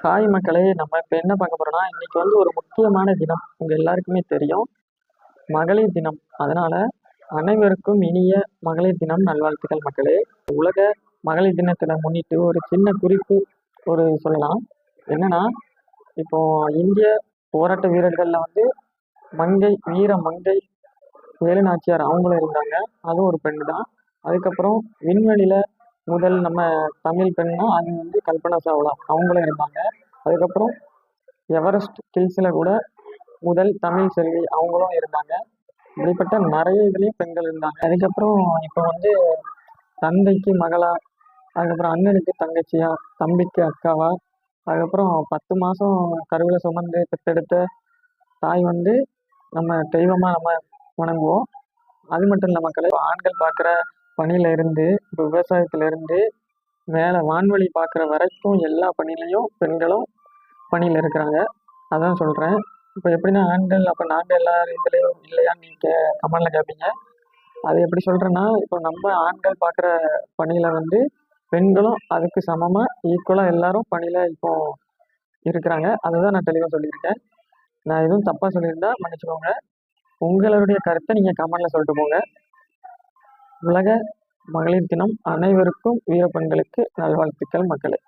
Hi மக்களே, நம்ம இப்போ என்ன பார்க்க போறோம்னா, இன்னைக்கு வந்து ஒரு முக்கியமான தினம். உங்க எல்லாருக்குமே தெரியும், மகளிர் தினம். அதனால அனைவருக்கும் இனிய மகளிர் தினம் நல்வாழ்த்துக்கள் மக்களே. உலக மகளிர் தினத்துல முன்னிட்டு ஒரு சின்ன குறிப்பு சொல்லலாம். என்னன்னா, இப்போ இந்திய போராட்ட வீரர்கள்ல வந்து மங்கை வேலு நாச்சியார் அவங்களும் இருந்தாங்க. அதுவும் ஒரு பெண் தான். அதுக்கப்புறம் விண்வெளியில முதல் நம்ம தமிழ் பெண்ணா அது வந்து கல்பனா சாவ்லா அவங்களும் இருந்தாங்க. அதுக்கப்புறம் எவரெஸ்ட் ஹில்ஸில் கூட முதல் தமிழ் செல்வி அவங்களும் இருந்தாங்க. இப்படிப்பட்ட நிறைய இதுலேயும் பெண்கள் இருந்தாங்க. அதுக்கப்புறம் இப்போ வந்து தந்தைக்கு மகளா, அதுக்கப்புறம் அண்ணனுக்கு தங்கச்சியா, தம்பிக்கு அக்காவா, அதுக்கப்புறம் 10 மாதம் கருவில் சுமந்து பெற்றெடுத்த தாய் வந்து நம்ம தெய்வமாக நம்ம வணங்குவோம். அது மட்டும் இல்லை மக்களே, ஆண்கள் பார்க்குற பணியில இருந்து, இப்போ விவசாயத்துல இருந்து மேலே வான்வழி பார்க்குற வரைக்கும் எல்லா பணியிலையும் பெண்களும் பணியில் இருக்கிறாங்க. அதான் சொல்கிறேன். இப்போ எப்படின்னா ஆண்கள் அப்போ நாங்கள் எல்லா இதுலேயும் இல்லையான்னு நீங்கள் கமெண்டில் கேட்பீங்க. அது எப்படி சொல்கிறேன்னா, இப்போ நம்ம ஆண்கள் பார்க்குற பணியில் வந்து பெண்களும் அதுக்கு சமமாக ஈக்குவலாக எல்லாரும் பணியில் இப்போ இருக்கிறாங்க. அதை தான் நான் தெளிவாக சொல்லியிருக்கேன். நான் எதுவும் தப்பாக சொல்லியிருந்தா மன்னிச்சுக்கோங்க. உங்களுடைய கருத்தை நீங்கள் கமெண்டில் சொல்லிட்டு போங்க. உலக மகளிர் தினம் அனைவருக்கும் வீரப்பெண்களுக்கு நல்வாழ்த்துக்கள் மக்களே.